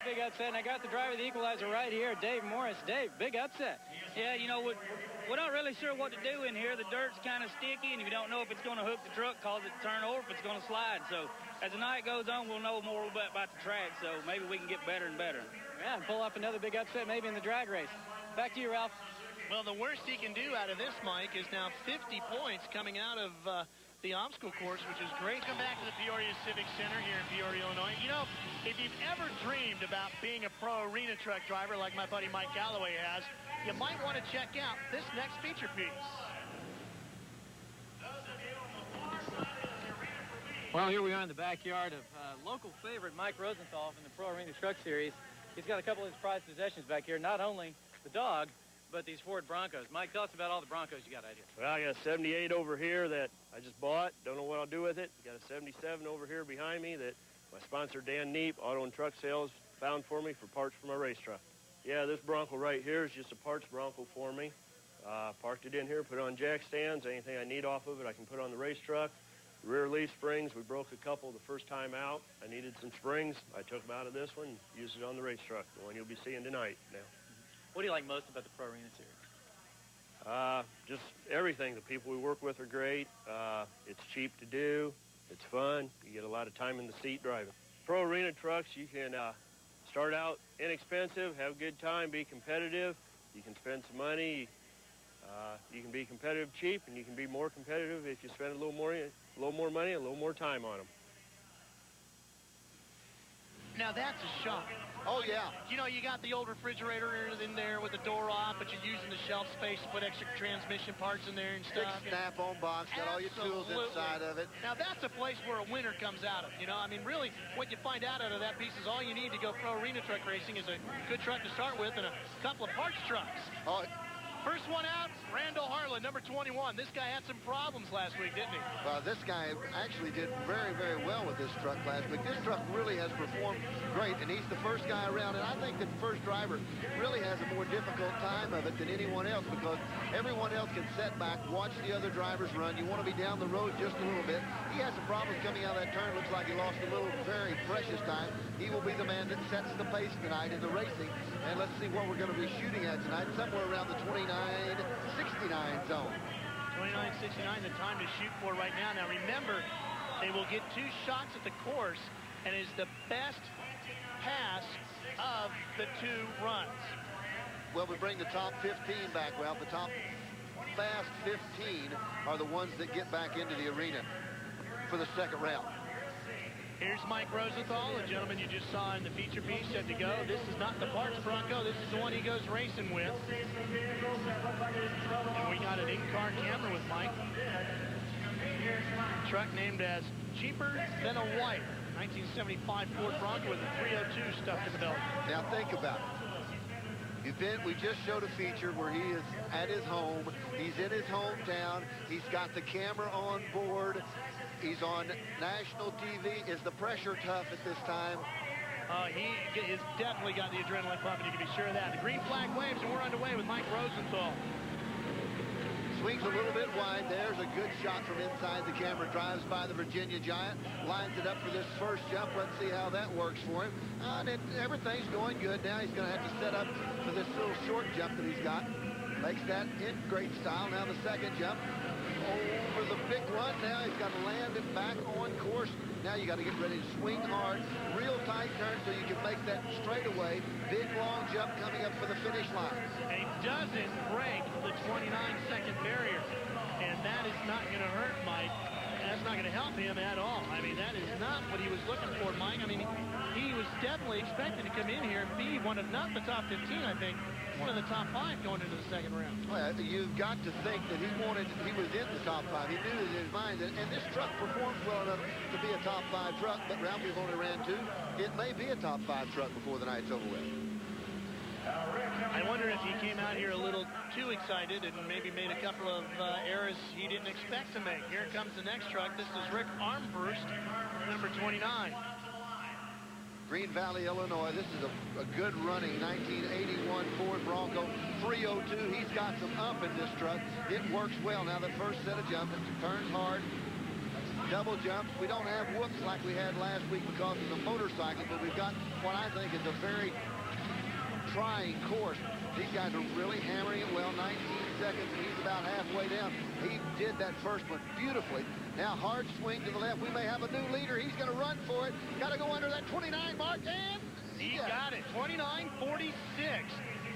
big upset, and I got the driver of the equalizer right here, Dave Morris. Dave, big upset. Yeah, you know, we're not really sure what to do in here. The dirt's kind of sticky, and if you don't know if it's going to hook the truck, cause it to turn over, if it's going to slide. So as the night goes on, we'll know more about the track, so maybe we can get better and better. Yeah, and pull off another big upset maybe in the drag race. Back to you, Ralph. Well, the worst he can do out of this, Mike, is now 50 points coming out of the obstacle course, which is great. Come back to the Peoria Civic Center here in Peoria, Illinois. You know, if you've ever dreamed about being a pro arena truck driver like my buddy Mike Galloway has, you might want to check out this next feature piece. Well, here we are in the backyard of local favorite Mike Rosenthal from the Pro Arena Truck Series. He's got a couple of his prized possessions back here, not only the dog, but these Ford Broncos. Mike, tell us about all the Broncos you got out here. Well, I got a 78 over here that I just bought. Don't know what I'll do with it. Got a 77 over here behind me that my sponsor, Dan Neep, Auto and Truck Sales, found for me for parts for my race truck. Yeah, this Bronco right here is just a parts Bronco for me. Parked it in here, put it on jack stands. Anything I need off of it, I can put on the race truck. Rear leaf springs, we broke a couple the first time out. I needed some springs. I took them out of this one, used it on the race truck, the one you'll be seeing tonight now. What do you like most about the Pro Arena Series? Just everything. The people we work with are great. It's cheap to do. It's fun. You get a lot of time in the seat driving. Pro Arena trucks, you can start out inexpensive, have a good time, be competitive. You can spend some money. You can be competitive cheap, and you can be more competitive if you spend a little more money, a little more time on them. Now that's a shock. Oh, yeah. You know, you got the old refrigerator in there with the door off, but you're using the shelf space to put extra transmission parts in there and Big stuff. snap-on box, got all your tools inside of it. Now that's a place where a winner comes out of. You know, I mean, really, what you find out of that piece is all you need to go pro arena truck racing is a good truck to start with and a couple of parts trucks. Oh, first one out, Randall Harlan, number 21. This guy had some problems last week, didn't he? well, this guy actually did very, very well with this truck last week. This truck really has performed great, and he's the first guy around. And I think that the first driver really has a more difficult time of it than anyone else because everyone else can set back, watch the other drivers run. You want to be down the road just a little bit. He has some problems coming out of that turn. Looks like he lost a little very precious time. He will be the man that sets the pace tonight in the racing. And let's see what we're going to be shooting at tonight, somewhere around the 29-69 zone. 29.69, the time to shoot for right now. Now remember, they will get 2 shots at the course, and it is the best pass of the 2 runs. Well, we bring the top 15 back, Ralph. The top fast 15 are the ones that get back into the arena for the second round. Here's Mike Rosenthal, the gentleman you just saw in the feature piece, set to go. This is not the parts Bronco. This is the one he goes racing with. And we got an in-car camera with Mike. Truck named as Cheaper Than a Wipe. 1975 Ford Bronco with a 302 stuffed in the belt. Now think about it. We just showed a feature where he is at his home. He's in his hometown. He's got the camera on board. He's on national TV. Is the pressure tough at this time? He has definitely got the adrenaline pumping. You can be sure of that. The green flag waves, and we're underway with Mike Rosenthal. Swings a little bit wide. There's a good shot from inside the camera. Drives by the Virginia Giant. Lines it up for this first jump. Let's see how that works for him. And everything's going good. Now he's going to have to set up for this little short jump that he's got. Makes that in great style. Now the second jump. Over the big one. Now he's got to land it back on course. Now you got to get ready to swing hard. Real tight turn so you can make that straightaway. Big long jump coming up for the finish line. And he doesn't break the 29-second barrier. And that is not going to hurt Mike. That's not going to help him at all. I mean, that is not what he was looking for, Mike. I mean, he was definitely expected to come in here and be one of, not the top 15, I think, one of the top 5 going into the second round. Well, you've got to think that he was in the top 5. He knew in his mind that, and this truck performs well enough to be a top 5 truck, but Ralphie's only ran 2. It may be a top 5 truck before the night's over with. I wonder if he came out here a little too excited and maybe made a couple of errors he didn't expect to make. Here comes the next truck. This is Rick Armbrust, number 29. Green Valley, Illinois. This is a good running 1981 Ford Bronco 302. He's got some up in this truck. It works well. Now the first set of jumping, turns hard, double jumps. We don't have whoops like we had last week because of the motorcycle, but we've got what I think is a very trying course. These guys are really hammering it well. 19 seconds, and he's about halfway down. He did that first one beautifully. Now hard swing to the left. We may have a new leader. He's going to run for it. Got to go under that 29 mark, and he got it. 29.46.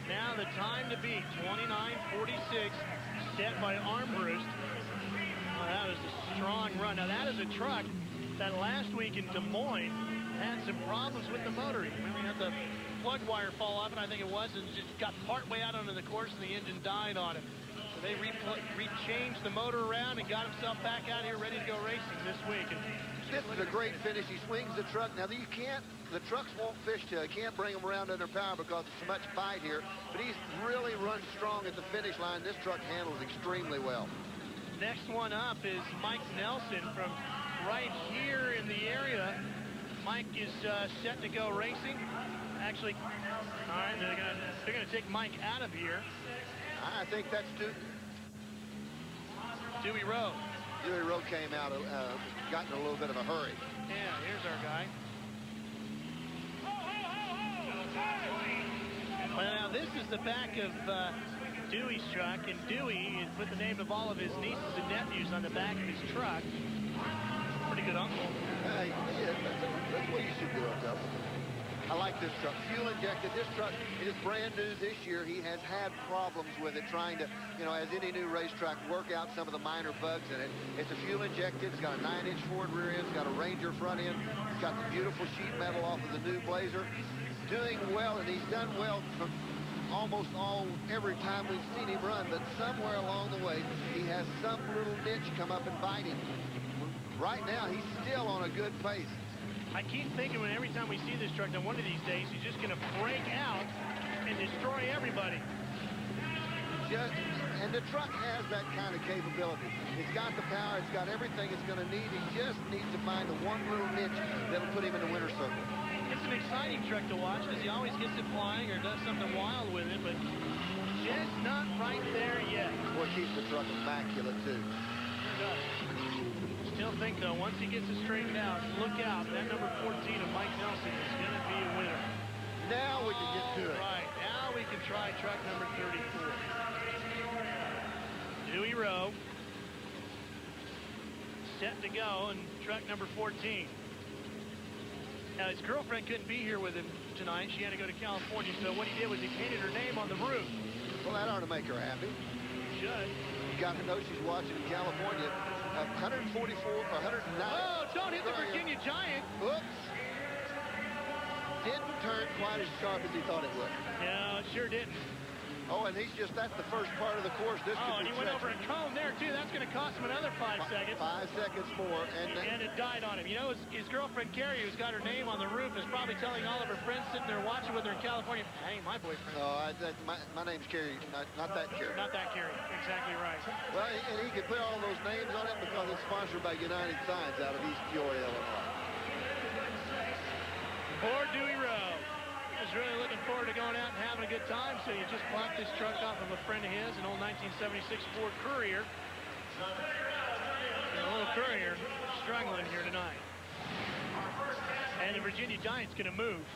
Now the time to beat. 29.46. Set by Armbruster. Oh, that was a strong run. Now that is a truck that last week in Des Moines had some problems with the motor. Remember, he had the plug wire fall off, and I think it was, and just got part way out onto the course, and the engine died on him. So they re-changed the motor around and got himself back out here ready to go racing this week. And this is a great finish. He swings the truck. Now, the trucks won't fishtail. You can't bring them around under power because there's so much bite here. But he's really run strong at the finish line. This truck handles extremely well. Next one up is Mike Nelson from right here in the area. Mike is set to go racing. Actually, all right, they're gonna take Mike out of here. I think that's Dewey Rowe. Dewey Rowe came out, got in a little bit of a hurry. Yeah, here's our guy. Well, now this is the back of Dewey's truck, and Dewey has put the name of all of his nieces and nephews on the back of his truck. Pretty good uncle. Yeah, that's what you should do, though. I like this truck. Fuel injected. This truck, it is brand new this year. He has had problems with it, trying to, as any new racetrack, work out some of the minor bugs in it. It's a fuel injected. It's got a 9-inch Ford rear end. It's got a Ranger front end. It's got the beautiful sheet metal off of the new Blazer. Doing well, and he's done well from almost every time we've seen him run, but somewhere along the way, he has some little niche come up and bite him. Right now, he's still on a good pace. I keep thinking every time we see this truck that one of these days he's just going to break out and destroy everybody. And the truck has that kind of capability. It's got the power. It's got everything it's going to need. He just needs to find the one little niche that'll put him in the winner's circle. It's an exciting truck to watch because he always gets it flying or does something wild with it, but just not right there yet. Boy, keeps the truck immaculate, too. Still think, though, once he gets it straightened out, look out. That number 14 of Mike Nelson is going to be a winner. Now we can get to it. Right. Now we can try truck number 34. Dewey Rowe set to go, and truck number 14. Now, his girlfriend couldn't be here with him tonight. She had to go to California, so what he did was he painted her name on the roof. Well, that ought to make her happy. Should. You got to know she's watching in California. 144 or 109. Oh, don't hit the Virginia Giant. Oops. Didn't turn quite as sharp as he thought it would. No, it sure didn't. Oh, and that's the first part of the course. This and he went over a cone there, too. That's going to cost him another 5 seconds. 5 seconds more. And it died on him. His girlfriend, Carrie, who's got her name on the roof, is probably telling all of her friends sitting there watching with her in California, hey, my boyfriend. Oh, my name's Carrie, not that Carrie. Not that Carrie. Exactly right. Well, and he could put all those names on it because it's sponsored by United Signs out of East Peoria, Illinois. Poor Dewey Rowe. He was really looking forward to going out and having a good time, so he just bought this truck off of a friend of his, an old 1976 Ford Courier. And a little Courier struggling here tonight. And the Virginia Giant's going to move.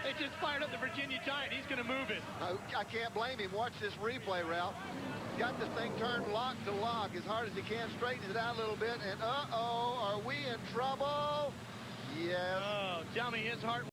They just fired up the Virginia Giant. He's going to move it. I can't blame him. Watch this replay, Ralph. Got this thing turned lock to lock as hard as he can. Straightens it out a little bit. And, uh-oh, are we in trouble? Yes. Oh, tell me his heart